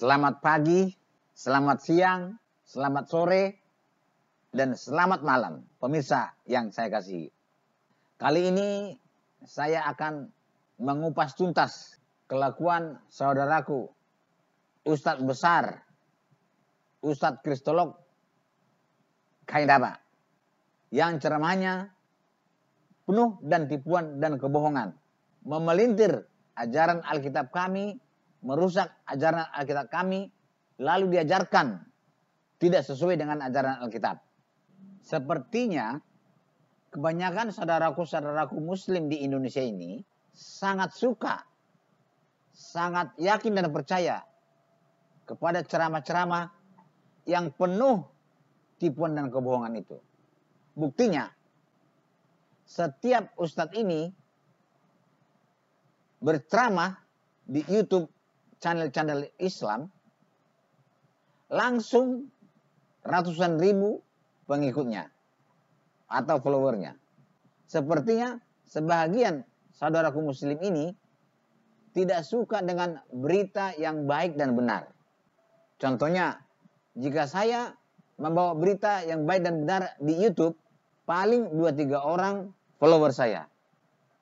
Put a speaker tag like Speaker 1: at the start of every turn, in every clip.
Speaker 1: Selamat pagi, selamat siang, selamat sore, dan selamat malam, pemirsa yang saya kasihi. Kali ini saya akan mengupas tuntas kelakuan saudaraku, Ustadz besar, Ustadz Kristolog Khairama, yang ceramahnya penuh dan tipuan dan kebohongan, memelintir ajaran Alkitab kami, merusak ajaran Alkitab kami, lalu diajarkan tidak sesuai dengan ajaran Alkitab. Sepertinya kebanyakan saudaraku-saudaraku muslim di Indonesia ini sangat suka, sangat yakin dan percaya kepada ceramah-ceramah yang penuh tipuan dan kebohongan itu. Buktinya, setiap ustadz ini berceramah di YouTube channel-channel Islam, langsung ratusan ribu pengikutnya atau followernya. Sepertinya sebagian saudaraku muslim ini tidak suka dengan berita yang baik dan benar. Contohnya, jika saya membawa berita yang baik dan benar di YouTube, paling 2-3 orang follower saya.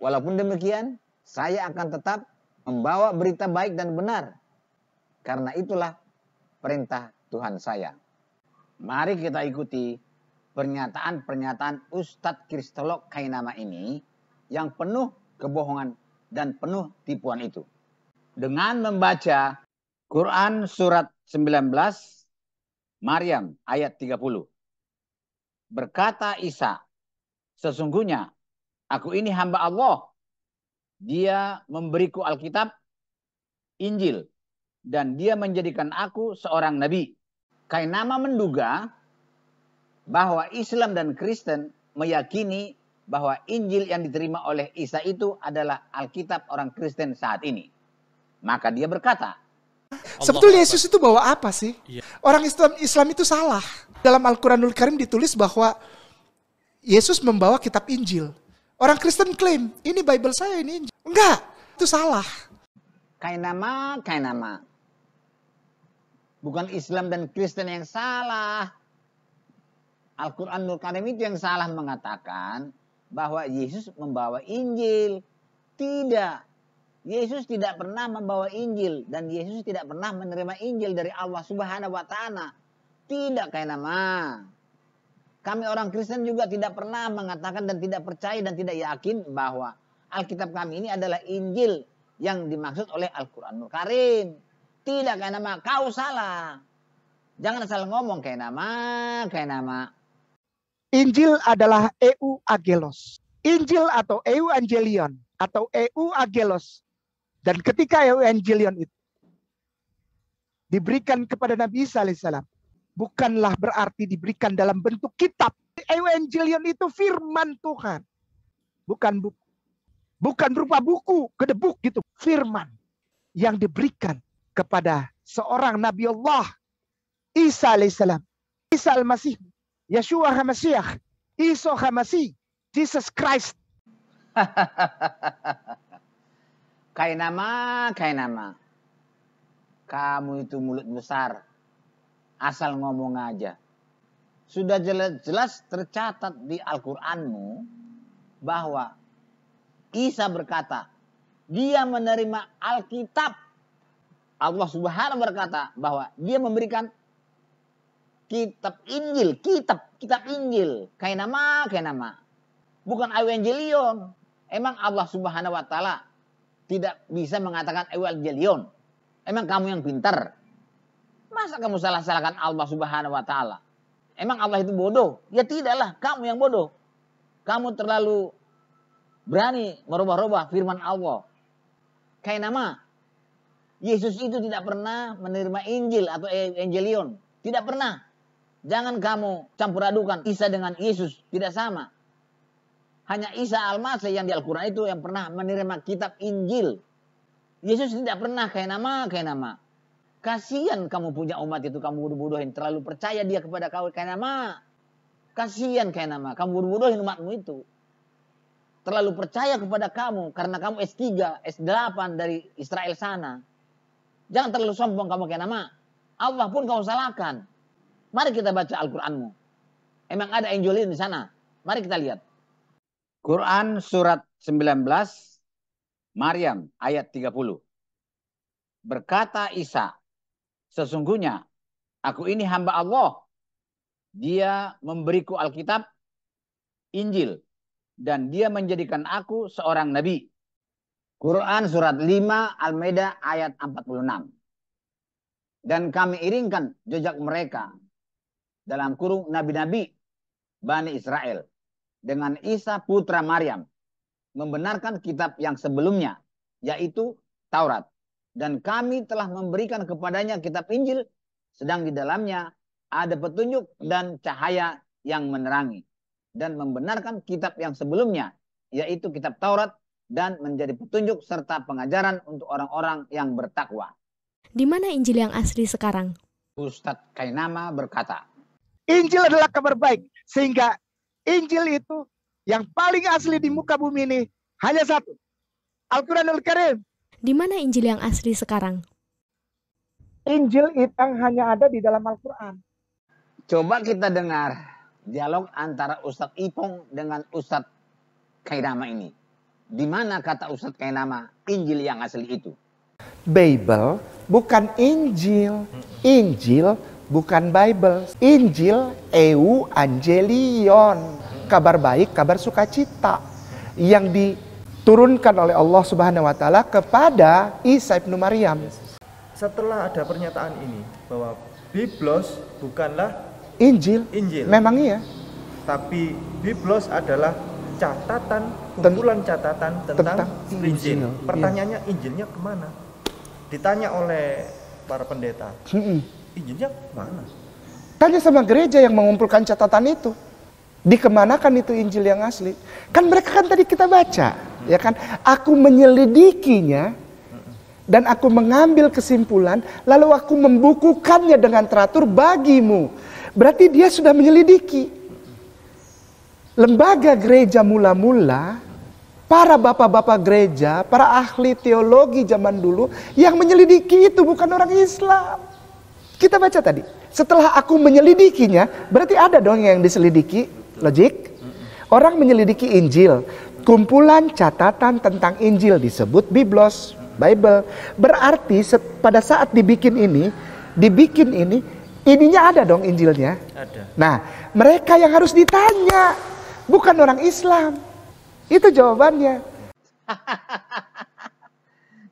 Speaker 1: Walaupun demikian, saya akan tetap membawa berita baik dan benar. Karena itulah perintah Tuhan saya. Mari kita ikuti pernyataan-pernyataan Ustadz Kristolog Khairama ini yang penuh kebohongan dan penuh tipuan itu. Dengan membaca Quran surat 19 Maryam ayat 30. Berkata Isa, sesungguhnya aku ini hamba Allah. Dia memberiku Alkitab, Injil, dan dia menjadikan aku seorang nabi. Khairama menduga bahwa Islam dan Kristen meyakini bahwa Injil yang diterima oleh Isa itu adalah Alkitab orang Kristen saat ini. Maka dia berkata,
Speaker 2: sebetulnya Yesus itu bawa apa sih? Orang Islam itu salah. Dalam Al-Quranul Karim ditulis bahwa Yesus membawa kitab Injil. Orang Kristen klaim, ini Bible saya, ini Injil. Enggak, itu salah.
Speaker 1: Khairama. Bukan Islam dan Kristen yang salah. Al-Quranul Karim itu yang salah mengatakan bahwa Yesus membawa Injil. Tidak. Yesus tidak pernah membawa Injil. Dan Yesus tidak pernah menerima Injil dari Allah Subhanahu wa Ta'ala. Tidak, Khairama. Kami orang Kristen juga tidak pernah mengatakan dan tidak percaya dan tidak yakin bahwa Alkitab kami ini adalah Injil yang dimaksud oleh Al-Quranul Karim. Tidak, Khairama, kau salah. Jangan salah ngomong, Khairama.
Speaker 2: Injil adalah EU Agelos. Injil atau EU Angelion atau EU Agelos. Dan ketika EU Angelion itu diberikan kepada Nabi Isa alaihissalam, bukanlah berarti diberikan dalam bentuk kitab. Evangelion itu firman Tuhan. Bukan buku. Bukan berupa buku, gedebuk gitu. Firman yang diberikan kepada seorang Nabi Allah. Isa alaihissalam. Isa al-Masih. Yeshua HaMashiach. Isa HaMasih. Jesus Christ.
Speaker 1: Khairama. Kamu itu mulut besar. Asal ngomong aja. Sudah jelas tercatat di Al-Quranmu bahwa Isa berkata, dia menerima Alkitab. Allah Subhanahu berkata bahwa dia memberikan kitab Injil. Kitab Injil. Khairama. Bukan Evangelion. Emang Allah Subhanahu wa Ta'ala tidak bisa mengatakan Evangelion? Emang kamu yang pintar? Masa kamu salah-salahkan Allah Subhanahu wa Ta'ala? Emang Allah itu bodoh? Ya tidaklah, kamu yang bodoh. Kamu terlalu berani merubah-rubah firman Allah. Khairama, Yesus itu tidak pernah menerima Injil atau Evangelion. Tidak pernah. Jangan kamu campur adukan Isa dengan Yesus. Tidak sama. Hanya Isa Al-Masih yang di Al-Quran itu yang pernah menerima kitab Injil. Yesus tidak pernah, Khairama. Kasihan kamu punya umat itu, kamu bodoh-bodohin. Terlalu percaya dia kepada kau, Khairama. Kasihan, Khairama. Kamu bodoh-bodohin umatmu itu. Terlalu percaya kepada kamu. Karena kamu S3, S8 dari Israel sana. Jangan terlalu sombong kamu kayak nama. Allah pun kau salahkan. Mari kita baca Al-Quranmu. Emang ada Angelin di sana? Mari kita lihat. Quran surat 19, Maryam ayat 30. Berkata Isa, sesungguhnya aku ini hamba Allah. Dia memberiku Alkitab, Injil, dan dia menjadikan aku seorang nabi. Quran surat 5 Al-Maidah ayat 46. Dan kami iringkan jejak mereka dalam kurung nabi-nabi Bani Israel dengan Isa putra Maryam membenarkan kitab yang sebelumnya, yaitu Taurat. Dan kami telah memberikan kepadanya kitab Injil, sedang di dalamnya ada petunjuk dan cahaya yang menerangi. Dan membenarkan kitab yang sebelumnya, yaitu kitab Taurat, dan menjadi petunjuk serta pengajaran untuk orang-orang yang bertakwa.
Speaker 3: Di mana Injil yang asli sekarang?
Speaker 1: Ustadz Kainama berkata,
Speaker 2: Injil adalah kabar baik. Sehingga Injil itu yang paling asli di muka bumi ini hanya satu. Al-Quranul Karim.
Speaker 3: Di mana Injil yang asli sekarang?
Speaker 2: Injil itu yang hanya ada di dalam Al-Quran.
Speaker 1: coba kita dengar dialog antara Ustadz Ipong dengan Ustadz Kainama ini. Di mana kata Ustadz Kainama Injil yang asli itu?
Speaker 4: Bible bukan Injil. Injil bukan Bible. Injil Evangelion. Kabar baik, kabar sukacita. Yang diturunkan oleh Allah Subhanahu wa taala kepada Isa ibnu Maryam.
Speaker 5: Setelah ada pernyataan ini bahwa Biblos bukanlah
Speaker 4: Injil. Memang iya.
Speaker 5: Tapi Biblos adalah catatan, kumpulan catatan tentang Injil. Pertanyaannya, Injilnya kemana? Ditanya oleh para pendeta, Injilnya kemana?
Speaker 4: Tanya sama gereja yang mengumpulkan catatan itu. Dikemanakan itu Injil yang asli? Kan mereka kan tadi kita baca, ya kan? Aku menyelidikinya dan aku mengambil kesimpulan, lalu aku membukukannya dengan teratur bagimu. Berarti dia sudah menyelidiki. Lembaga gereja mula-mula, para bapak-bapak gereja, para ahli teologi zaman dulu yang menyelidiki itu bukan orang Islam. Kita baca tadi, setelah aku menyelidikinya, berarti ada dong yang diselidiki, logik. Orang menyelidiki Injil, kumpulan catatan tentang Injil disebut Biblos, Bible. Berarti pada saat dibikin ini, ininya ada dong Injilnya.
Speaker 5: Ada.
Speaker 4: Nah, mereka yang harus ditanya, bukan orang Islam. Itu jawabannya.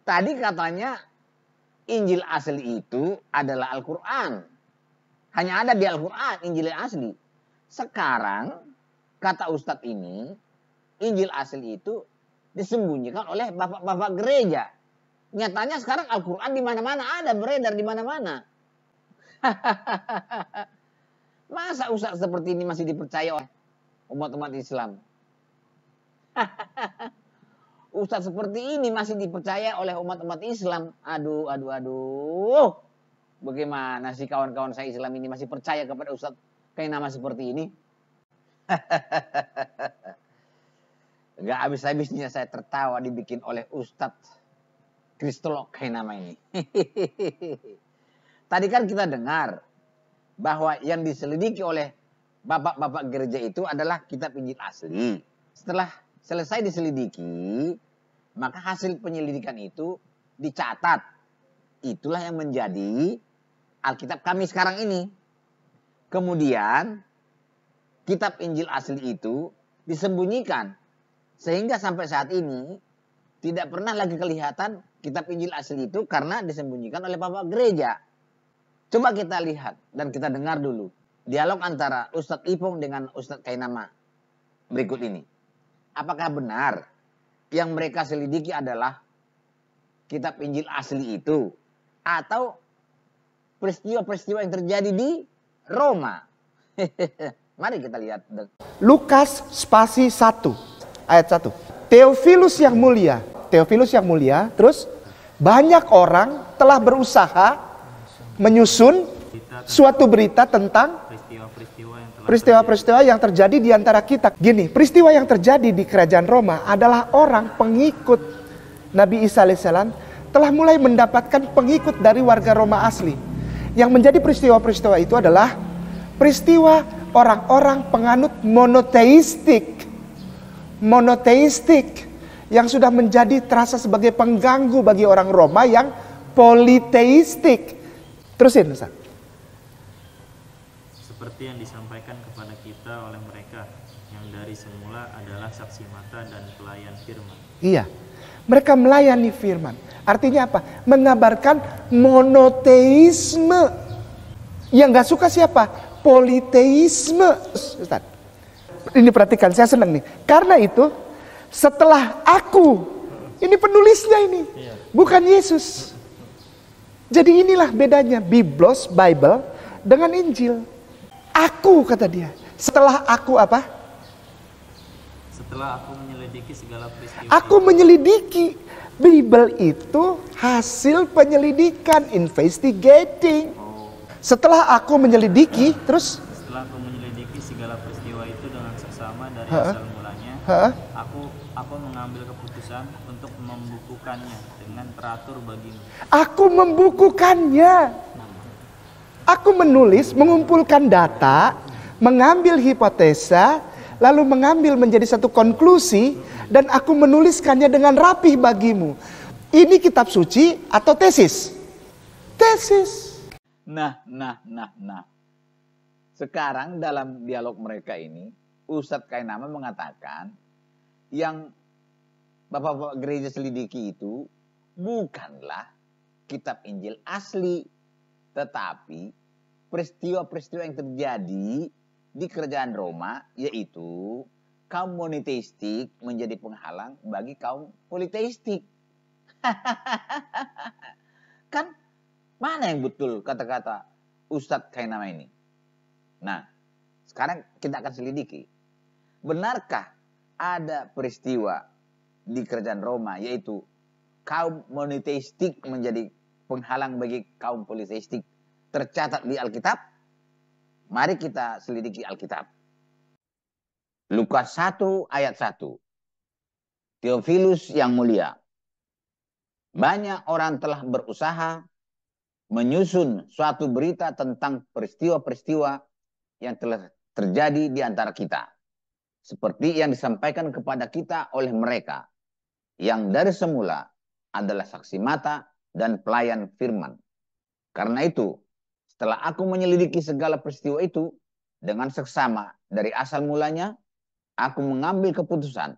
Speaker 1: Tadi katanya Injil asli itu adalah Al-Quran. Hanya ada di Al-Quran Injil yang asli. Sekarang kata Ustadz ini, Injil asli itu disembunyikan oleh bapak-bapak gereja. Nyatanya sekarang Al-Quran di mana-mana ada, beredar di mana-mana. Masa Ustadz seperti ini masih dipercaya oleh umat-umat Islam? Ustadz seperti ini masih dipercaya oleh umat-umat Islam. Aduh. Bagaimana sih kawan-kawan saya Islam ini masih percaya kepada Ustadz Kainama seperti ini? Gak habis-habisnya saya tertawa dibikin oleh Ustadz Kristolog Kainama ini. Tadi kan kita dengar bahwa yang diselidiki oleh bapak-bapak gereja itu adalah kitab Injil asli. Setelah selesai diselidiki, maka hasil penyelidikan itu dicatat. Itulah yang menjadi Alkitab kami sekarang ini. Kemudian kitab Injil asli itu disembunyikan. Sehingga sampai saat ini tidak pernah lagi kelihatan kitab Injil asli itu karena disembunyikan oleh bapak gereja. Coba kita lihat dan kita dengar dulu dialog antara Ustadz Ipong dengan Ustadz Kainama berikut ini. Apakah benar yang mereka selidiki adalah kitab Injil asli itu atau peristiwa-peristiwa yang terjadi di Roma? Mari kita lihat.
Speaker 4: Lukas spasi 1 ayat 1. Theophilus yang mulia, terus banyak orang telah berusaha menyusun suatu berita tentang peristiwa-peristiwa yang terjadi di antara kita. Gini, peristiwa yang terjadi di kerajaan Roma adalah orang pengikut Nabi Isa alaihissalam telah mulai mendapatkan pengikut dari warga Roma asli. Yang menjadi peristiwa-peristiwa itu adalah peristiwa orang-orang penganut monoteistik. Monoteistik yang sudah menjadi terasa sebagai pengganggu bagi orang Roma yang politeistik. Terusin, Ustaz.
Speaker 6: Seperti yang disampaikan kepada kita oleh mereka yang dari semula adalah saksi mata dan pelayan firman.
Speaker 4: Iya, mereka melayani firman. Artinya apa? Mengabarkan monoteisme. Yang gak suka siapa? Politeisme. Ustaz, ini perhatikan, saya senang nih. Karena itu, setelah aku, ini penulisnya ini, bukan Yesus. Jadi inilah bedanya Biblos, Bible, dengan Injil. Aku, kata dia. Setelah aku apa?
Speaker 6: Setelah aku menyelidiki segala peristiwa.
Speaker 4: Aku menyelidiki. Bible itu hasil penyelidikan, investigating. Setelah aku menyelidiki, terus?
Speaker 6: Setelah aku menyelidiki segala peristiwa itu dengan seksama dari asal mulanya, aku mengambil keputusan untuk membukukannya dengan teratur bagimu.
Speaker 4: Aku membukukannya. Aku menulis, mengumpulkan data, mengambil hipotesa, lalu mengambil menjadi satu konklusi, dan aku menuliskannya dengan rapih bagimu. Ini kitab suci atau tesis? Tesis.
Speaker 1: Nah. Sekarang dalam dialog mereka ini, Ustadz Kainama mengatakan yang Bapak-bapak gereja selidiki itu bukanlah kitab Injil asli, tetapi peristiwa-peristiwa yang terjadi di kerajaan Roma, yaitu kaum monoteistik menjadi penghalang bagi kaum politeistik. Kan mana yang betul kata-kata Ustadz Kainama ini? Nah, sekarang kita akan selidiki. Benarkah ada peristiwa di kerajaan Roma, yaitu kaum monoteistik menjadi penghalang bagi kaum politeistik, tercatat di Alkitab? Mari kita selidiki Alkitab. Lukas 1 ayat 1. Theophilus yang mulia, banyak orang telah berusaha menyusun suatu berita tentang peristiwa-peristiwa yang telah terjadi di antara kita, seperti yang disampaikan kepada kita oleh mereka yang dari semula adalah saksi mata dan pelayan firman. Karena itu, setelah aku menyelidiki segala peristiwa itu dengan seksama dari asal mulanya, aku mengambil keputusan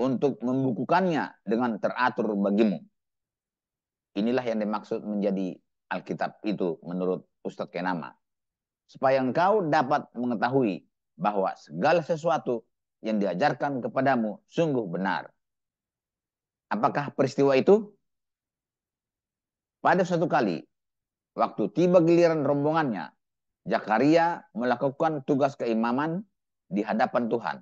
Speaker 1: untuk membukukannya dengan teratur bagimu. Inilah yang dimaksud menjadi Alkitab itu menurut Ustadz Kainama. Supaya engkau dapat mengetahui bahwa segala sesuatu yang diajarkan kepadamu sungguh benar. Apakah peristiwa itu? Pada suatu kali, waktu tiba giliran rombongannya, Zakaria melakukan tugas keimaman di hadapan Tuhan.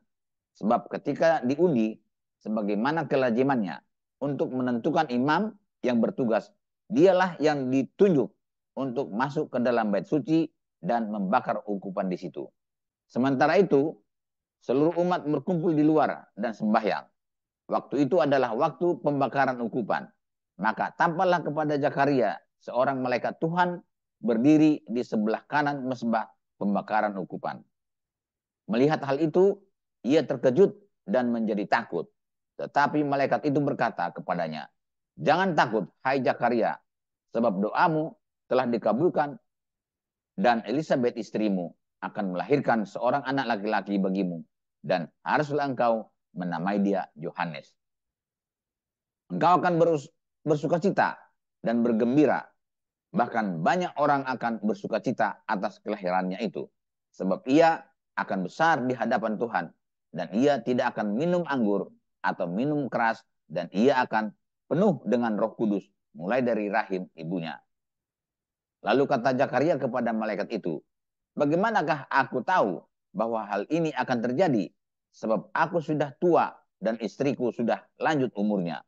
Speaker 1: Sebab ketika diundi, sebagaimana kelazimannya untuk menentukan imam yang bertugas, dialah yang ditunjuk untuk masuk ke dalam bait suci dan membakar ukupan di situ. Sementara itu, seluruh umat berkumpul di luar dan sembahyang. Waktu itu adalah waktu pembakaran ukupan. Maka tampaklah kepada Zakaria seorang malaikat Tuhan berdiri di sebelah kanan mezbah pembakaran ukupan. Melihat hal itu, ia terkejut dan menjadi takut. Tetapi malaikat itu berkata kepadanya, "Jangan takut, hai Zakaria, sebab doamu telah dikabulkan dan Elisabet istrimu akan melahirkan seorang anak laki-laki bagimu, dan haruslah engkau menamai dia Yohanes. Engkau akan bersukacita dan bergembira, bahkan banyak orang akan bersukacita atas kelahirannya itu, sebab ia akan besar di hadapan Tuhan, dan ia tidak akan minum anggur atau minum keras, dan ia akan penuh dengan Roh Kudus mulai dari rahim ibunya." Lalu kata Zakaria kepada malaikat itu, "Bagaimanakah aku tahu bahwa hal ini akan terjadi? Sebab aku sudah tua dan istriku sudah lanjut umurnya.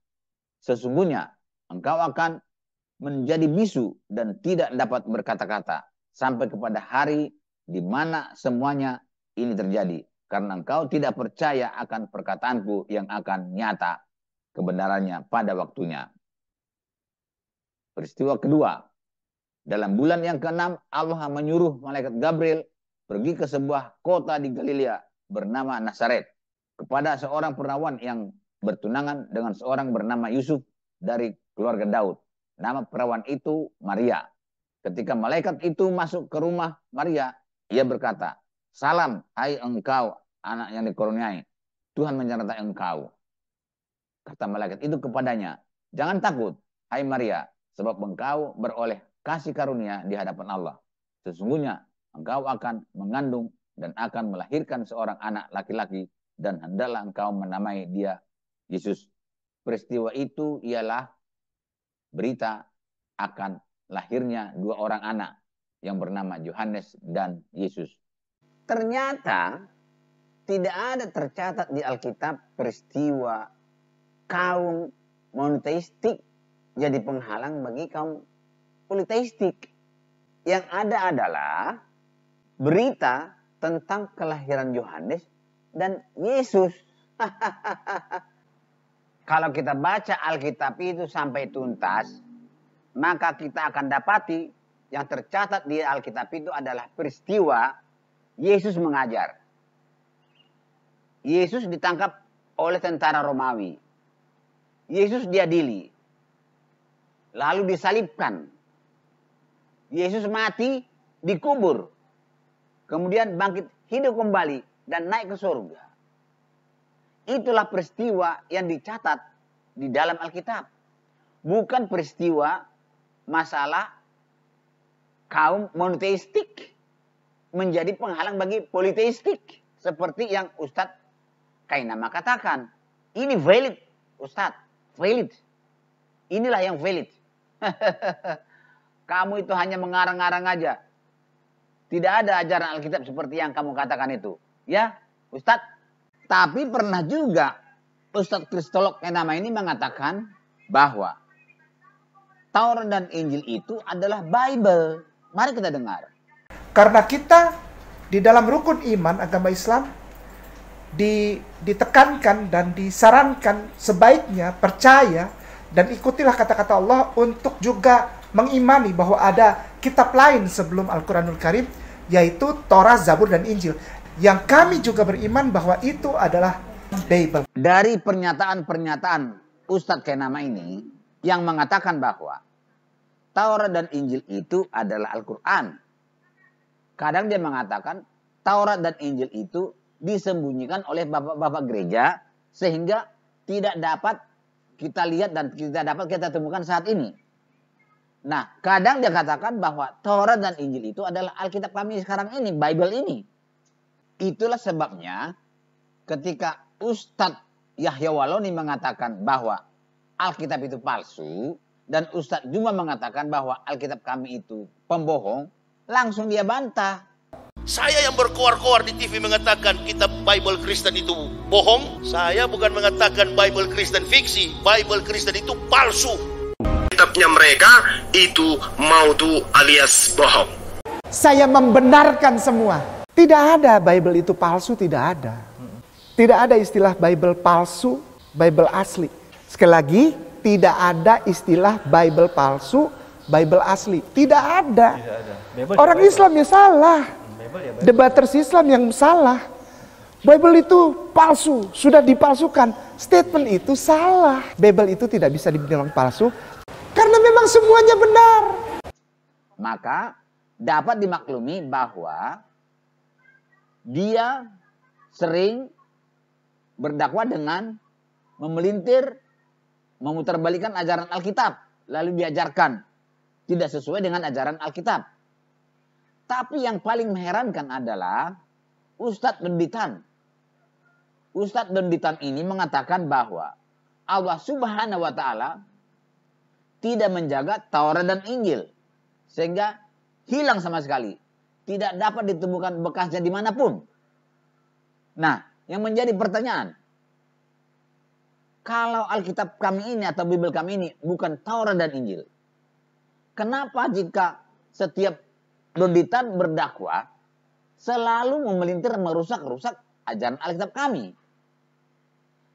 Speaker 1: Sesungguhnya engkau akan menjadi bisu dan tidak dapat berkata-kata sampai kepada hari di mana semuanya ini terjadi, karena engkau tidak percaya akan perkataanku yang akan nyata kebenarannya pada waktunya." Peristiwa kedua, dalam bulan yang ke-6 Allah menyuruh malaikat Gabriel pergi ke sebuah kota di Galilea bernama Nazaret kepada seorang perawan yang bertunangan dengan seorang bernama Yusuf dari keluarga Daud. Nama perawan itu Maria. Ketika malaikat itu masuk ke rumah Maria, ia berkata, "Salam, hai engkau anak yang dikaruniai. Tuhan menyertai engkau." Kata malaikat itu kepadanya, "Jangan takut, hai Maria, sebab engkau beroleh kasih karunia di hadapan Allah. Sesungguhnya engkau akan mengandung dan akan melahirkan seorang anak laki-laki, dan hendaklah engkau menamai dia Yesus." Peristiwa itu ialah berita akan lahirnya dua orang anak yang bernama Yohanes dan Yesus. Ternyata tidak ada tercatat di Alkitab peristiwa kaum monoteistik jadi penghalang bagi kaum politeistik. Yang ada adalah berita tentang kelahiran Yohanes dan Yesus. Kalau kita baca Alkitab itu sampai tuntas, maka kita akan dapati yang tercatat di Alkitab itu adalah peristiwa Yesus mengajar. Yesus ditangkap oleh tentara Romawi. Yesus diadili. Lalu disalibkan. Yesus mati, dikubur. Kemudian bangkit hidup kembali dan naik ke surga. Itulah peristiwa yang dicatat di dalam Alkitab. Bukan peristiwa masalah kaum monoteistik menjadi penghalang bagi politeistik. Seperti yang Ustadz Kainama katakan. Ini valid, Ustadz. Valid. Inilah yang valid. Kamu itu hanya mengarang-arang aja. Tidak ada ajaran Alkitab seperti yang kamu katakan itu. Ya, Ustadz. Tapi pernah juga Ustadz Kristolog yang nama ini mengatakan bahwa Taurat dan Injil itu adalah Bible. Mari kita dengar.
Speaker 4: Karena kita di dalam rukun iman agama Islam ditekankan dan disarankan sebaiknya percaya dan ikutilah kata-kata Allah untuk juga mengimani bahwa ada kitab lain sebelum Al-Quranul Karim, yaitu Taurat, Zabur, dan Injil. Yang kami juga beriman bahwa itu adalah Bible.
Speaker 1: Dari pernyataan-pernyataan Ustadz Kainama ini yang mengatakan bahwa Taurat dan Injil itu adalah Al-Quran. Kadang dia mengatakan Taurat dan Injil itu disembunyikan oleh bapak-bapak gereja sehingga tidak dapat kita lihat dan tidak dapat kita temukan saat ini. Nah, kadang dia katakan bahwa Taurat dan Injil itu adalah Alkitab kami sekarang ini, Bible ini. Itulah sebabnya ketika Ustadz Yahya Waloni mengatakan bahwa Alkitab itu palsu dan Ustadz Juma mengatakan bahwa Alkitab kami itu pembohong, langsung dia bantah.
Speaker 7: Saya yang berkoar-koar di TV mengatakan kitab Bible Kristen itu bohong. Saya bukan mengatakan Bible Kristen fiksi. Bible Kristen itu palsu. Kitabnya mereka itu maudu alias bohong.
Speaker 4: Saya membenarkan semua. Tidak ada Bible itu palsu, tidak ada. Tidak ada istilah Bible palsu, Bible asli. Sekali lagi, tidak ada istilah Bible palsu, Bible asli. Tidak ada. Orang Islam ya salah. Debaters Islam yang salah. Bible itu palsu, sudah dipalsukan. Statement itu salah. Bible itu tidak bisa dibilang palsu karena memang semuanya benar.
Speaker 1: Maka dapat dimaklumi bahwa dia sering berdakwah dengan memelintir, memutarbalikkan ajaran Alkitab, lalu diajarkan tidak sesuai dengan ajaran Alkitab. Tapi yang paling mengherankan adalah Ustadz Donditan. Ustadz Donditan ini mengatakan bahwa Allah Subhanahu wa Ta'ala tidak menjaga Taurat dan Injil, sehingga hilang sama sekali. Tidak dapat ditemukan bekasnya dimanapun. Nah, yang menjadi pertanyaan, kalau Alkitab kami ini atau Bible kami ini bukan Taurat dan Injil, kenapa jika setiap Donditan berdakwah selalu memelintir merusak-rusak ajaran Alkitab kami?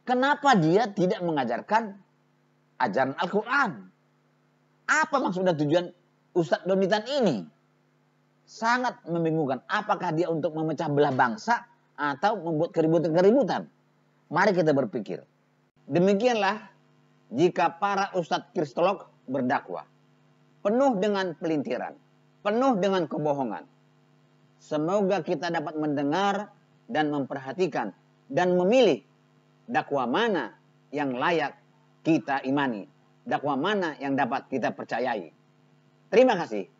Speaker 1: Kenapa dia tidak mengajarkan ajaran Al-Quran? Apa maksud dan tujuan Ustadz Donitan ini? Sangat membingungkan. Apakah dia untuk memecah belah bangsa atau membuat keributan-keributan? Mari kita berpikir. Demikianlah jika para Ustadz Kristolog berdakwah. Penuh dengan pelintiran. Penuh dengan kebohongan. Semoga kita dapat mendengar dan memperhatikan dan memilih dakwah mana yang layak kita imani. Dakwah mana yang dapat kita percayai. Terima kasih.